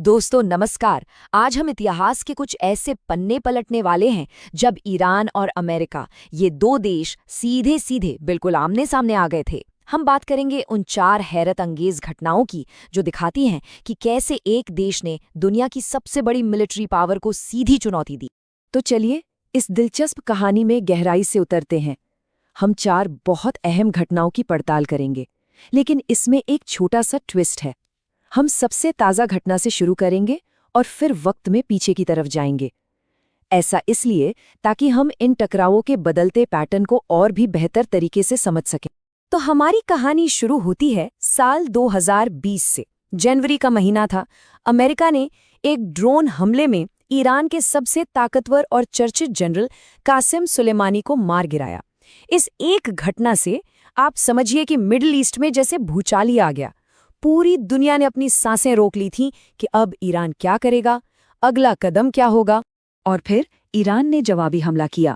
दोस्तों नमस्कार। आज हम इतिहास के कुछ ऐसे पन्ने पलटने वाले हैं जब ईरान और अमेरिका, ये दो देश सीधे सीधे बिल्कुल आमने सामने आ गए थे। हम बात करेंगे उन चार हैरत अंगेज घटनाओं की जो दिखाती हैं कि कैसे एक देश ने दुनिया की सबसे बड़ी मिलिट्री पावर को सीधी चुनौती दी। तो चलिए इस दिलचस्प कहानी में गहराई से उतरते हैं। हम चार बहुत अहम घटनाओं की पड़ताल करेंगे, लेकिन इसमें एक छोटा सा ट्विस्ट है। हम सबसे ताज़ा घटना से शुरू करेंगे और फिर वक्त में पीछे की तरफ जाएंगे। ऐसा इसलिए ताकि हम इन टकरावों के बदलते पैटर्न को और भी बेहतर तरीके से समझ सकें। तो हमारी कहानी शुरू होती है साल 2020 से। जनवरी का महीना था। अमेरिका ने एक ड्रोन हमले में ईरान के सबसे ताकतवर और चर्चित जनरल कासिम सुलेमानी को मार गिराया। इस एक घटना से आप समझिए कि मिडिल ईस्ट में जैसे भूचाल ही आ गया। पूरी दुनिया ने अपनी सांसें रोक ली थीं कि अब ईरान क्या करेगा, अगला कदम क्या होगा। और फिर ईरान ने जवाबी हमला किया।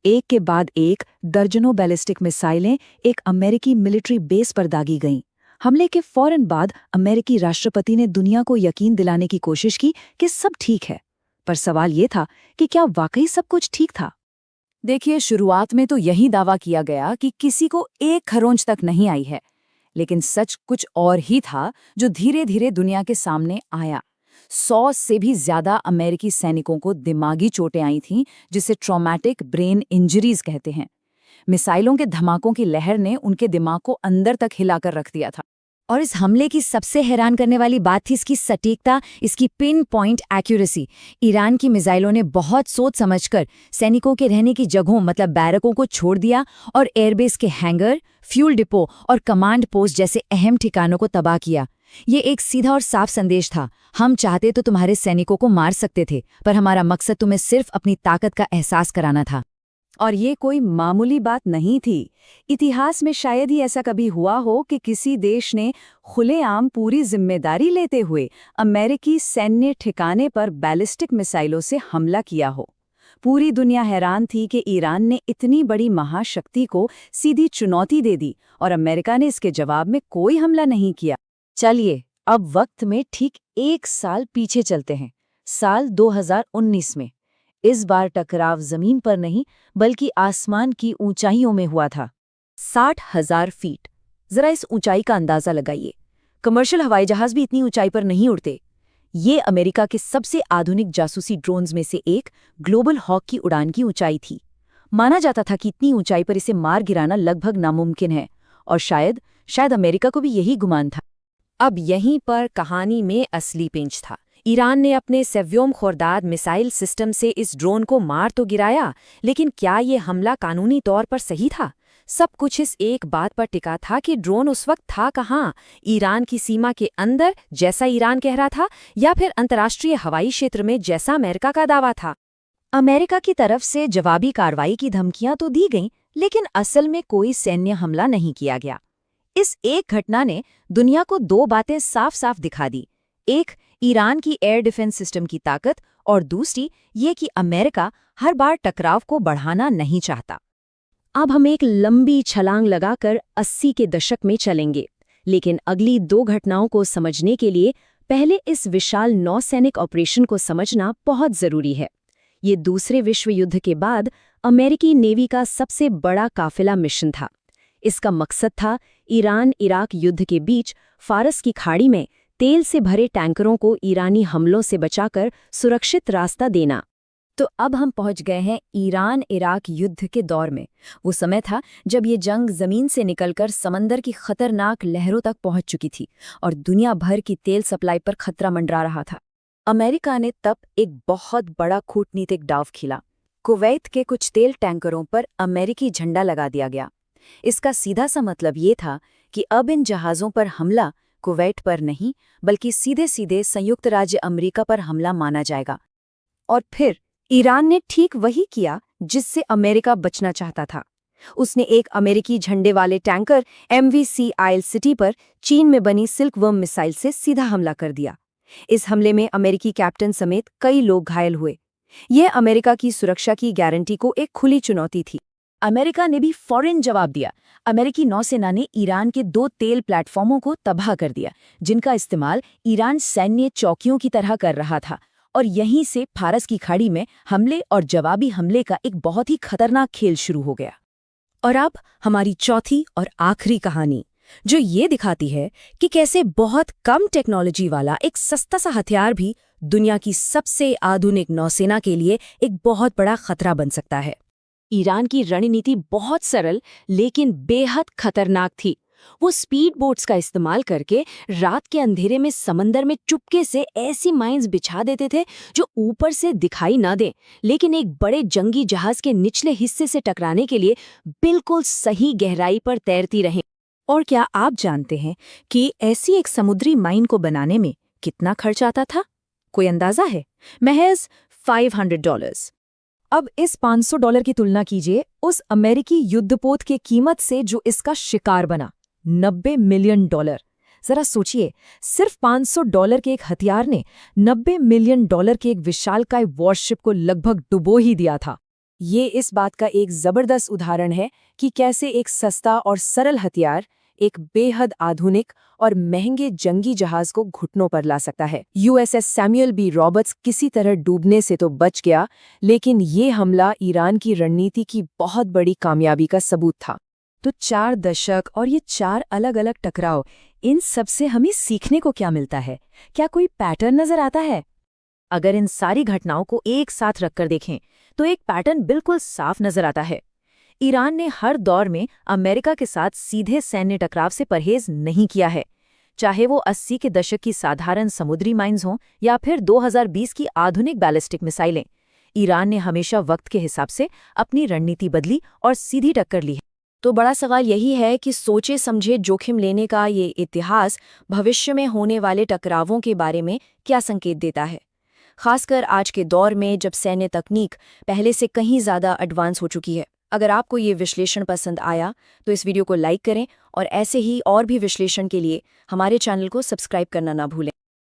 एक के बाद एक दर्जनों बैलिस्टिक मिसाइलें एक अमेरिकी मिलिट्री बेस पर दागी गईं। हमले के फौरन बाद अमेरिकी राष्ट्रपति ने दुनिया को यकीन दिलाने की कोशिश की कि सब ठीक है। पर सवाल ये था कि क्या वाकई सब कुछ ठीक था? देखिए, शुरुआत में तो यही दावा किया गया कि किसी को एक खरोंच तक नहीं आई है, लेकिन सच कुछ और ही था जो धीरे धीरे दुनिया के सामने आया। 100 से भी ज्यादा अमेरिकी सैनिकों को दिमागी चोटें आई थीं, जिसे ट्रॉमेटिक ब्रेन इंजरीज कहते हैं। मिसाइलों के धमाकों की लहर ने उनके दिमाग को अंदर तक हिलाकर रख दिया था। और इस हमले की सबसे हैरान करने वाली बात थी इसकी सटीकता, इसकी पिन पॉइंट एक्यूरेसी। ईरान की मिसाइलों ने बहुत सोच समझकर सैनिकों के रहने की जगहों मतलब बैरकों को छोड़ दिया और एयरबेस के हैंगर, फ्यूल डिपो और कमांड पोस्ट जैसे अहम ठिकानों को तबाह किया। ये एक सीधा और साफ संदेश था, हम चाहते तो तुम्हारे सैनिकों को मार सकते थे, पर हमारा मकसद तुम्हें सिर्फ अपनी ताकत का एहसास कराना था। और ये कोई मामूली बात नहीं थी। इतिहास में शायद ही ऐसा कभी हुआ हो कि किसी देश ने खुलेआम पूरी जिम्मेदारी लेते हुए अमेरिकी सैन्य ठिकाने पर बैलिस्टिक मिसाइलों से हमला किया हो। पूरी दुनिया हैरान थी कि ईरान ने इतनी बड़ी महाशक्ति को सीधी चुनौती दे दी और अमेरिका ने इसके जवाब में कोई हमला नहीं किया। चलिए अब वक्त में ठीक 1 साल पीछे चलते हैं, साल 2019 में। इस बार टकराव जमीन पर नहीं बल्कि आसमान की ऊंचाइयों में हुआ था। 60,000 फीट। जरा इस ऊंचाई का अंदाजा लगाइए। कमर्शियल हवाई जहाज भी इतनी ऊंचाई पर नहीं उड़ते। ये अमेरिका के सबसे आधुनिक जासूसी ड्रोन्स में से एक ग्लोबल हॉक की उड़ान की ऊंचाई थी। माना जाता था कि इतनी ऊंचाई पर इसे मार गिराना लगभग नामुमकिन है, और शायद अमेरिका को भी यही गुमान था। अब यहीं पर कहानी में असली पेंच था। ईरान ने अपने सेव्योम खोरदाद मिसाइल सिस्टम से इस ड्रोन को मार तो गिराया, लेकिन क्या ये हमला कानूनी तौर पर सही था? सब कुछ इस एक बात पर टिका था कि ड्रोन उस वक्त था कहाँ, ईरान की सीमा के अंदर जैसा ईरान कह रहा था, या फिर अंतर्राष्ट्रीय हवाई क्षेत्र में जैसा अमेरिका का दावा था। अमेरिका की तरफ से जवाबी कार्रवाई की धमकियां तो दी गईं, लेकिन असल में कोई सैन्य हमला नहीं किया गया। इस एक घटना ने दुनिया को दो बातें साफ साफ दिखा दी। एक, ईरान की एयर डिफेंस सिस्टम की ताकत, और दूसरी ये कि अमेरिका हर बार टकराव को बढ़ाना नहीं चाहता। अब हम एक लंबी छलांग लगाकर 80 के दशक में चलेंगे, लेकिन अगली 2 घटनाओं को समझने के लिए पहले इस विशाल नौसैनिक ऑपरेशन को समझना बहुत जरूरी है। ये दूसरे विश्व युद्ध के बाद अमेरिकी नेवी का सबसे बड़ा काफिला मिशन था। इसका मकसद था ईरान इराक युद्ध के बीच फारस की खाड़ी में तेल से भरे टैंकरों को ईरानी हमलों से बचाकर सुरक्षित रास्ता देना। तो अब हम पहुंच गए हैं ईरान इराक युद्ध के दौर में। वो समय था जब ये जंग जमीन से निकलकर समंदर की खतरनाक लहरों तक पहुंच चुकी थी और दुनिया भर की तेल सप्लाई पर खतरा मंडरा रहा था। अमेरिका ने तब एक बहुत बड़ा कूटनीतिक दांव खेला। कुवैत के कुछ तेल टैंकरों पर अमेरिकी झंडा लगा दिया गया। इसका सीधा सा मतलब ये था कि अब इन जहाज़ों पर हमला कुवैत पर नहीं बल्कि सीधे सीधे संयुक्त राज्य अमेरिका पर हमला माना जाएगा। और फिर ईरान ने ठीक वही किया जिससे अमेरिका बचना चाहता था। उसने एक अमेरिकी झंडे वाले tanker MV Sea Isle City पर चीन में बनी सिल्कवर्म मिसाइल से सीधा हमला कर दिया। इस हमले में अमेरिकी कैप्टन समेत कई लोग घायल हुए। यह अमेरिका की सुरक्षा की गारंटी को एक खुली चुनौती थी। अमेरिका ने भी फौरन जवाब दिया। अमेरिकी नौसेना ने ईरान के 2 तेल प्लेटफॉर्मों को तबाह कर दिया, जिनका इस्तेमाल ईरान सैन्य चौकियों की तरह कर रहा था। और यहीं से फारस की खाड़ी में हमले और जवाबी हमले का एक बहुत ही खतरनाक खेल शुरू हो गया। और अब हमारी चौथी और आखिरी कहानी, जो ये दिखाती है कि कैसे बहुत कम टेक्नोलॉजी वाला एक सस्ता सा हथियार भी दुनिया की सबसे आधुनिक नौसेना के लिए एक बहुत बड़ा खतरा बन सकता है। ईरान की रणनीति बहुत सरल लेकिन बेहद खतरनाक थी। वो स्पीड बोट्स का इस्तेमाल करके रात के अंधेरे में समंदर में चुपके से ऐसी माइंस बिछा देते थे जो ऊपर से दिखाई ना दें, लेकिन एक बड़े जंगी जहाज के निचले हिस्से से टकराने के लिए बिल्कुल सही गहराई पर तैरती रहें। और क्या आप जानते हैं कि ऐसी एक समुद्री माइन को बनाने में कितना खर्च आता था? कोई अंदाजा है? महज $500। अब इस $500 की तुलना कीजिए उस अमेरिकी युद्धपोत के कीमत से जो इसका शिकार बना, $90 मिलियन। जरा सोचिए, सिर्फ $500 के एक हथियार ने $90 मिलियन के एक विशालकाय वॉरशिप को लगभग डुबो ही दिया था। ये इस बात का एक जबरदस्त उदाहरण है कि कैसे एक सस्ता और सरल हथियार एक बेहद आधुनिक और महंगे जंगी जहाज को घुटनों पर ला सकता है। यूएसएस सैमुअल बी रॉबर्ट्स किसी तरह डूबने से तो बच गया, लेकिन ये हमला ईरान की रणनीति की बहुत बड़ी कामयाबी का सबूत था। तो 4 दशक और ये 4 अलग-अलग टकराव, इन सब से हमें सीखने को क्या मिलता है? क्या कोई पैटर्न नजर आता है? अगर इन सारी घटनाओं को एक साथ रखकर देखें तो एक पैटर्न बिल्कुल साफ नजर आता है। ईरान ने हर दौर में अमेरिका के साथ सीधे सैन्य टकराव से परहेज नहीं किया है, चाहे वो 80 के दशक की साधारण समुद्री माइंस हों या फिर 2020 की आधुनिक बैलिस्टिक मिसाइलें। ईरान ने हमेशा वक्त के हिसाब से अपनी रणनीति बदली और सीधी टक्कर ली है। तो बड़ा सवाल यही है कि सोचे समझे जोखिम लेने का ये इतिहास भविष्य में होने वाले टकरावों के बारे में क्या संकेत देता है, खासकर आज के दौर में जब सैन्य तकनीक पहले से कहीं ज़्यादा एडवांस हो चुकी है। अगर आपको ये विश्लेषण पसंद आया तो इस वीडियो को लाइक करें और ऐसे ही और भी विश्लेषण के लिए हमारे चैनल को सब्सक्राइब करना ना भूलें।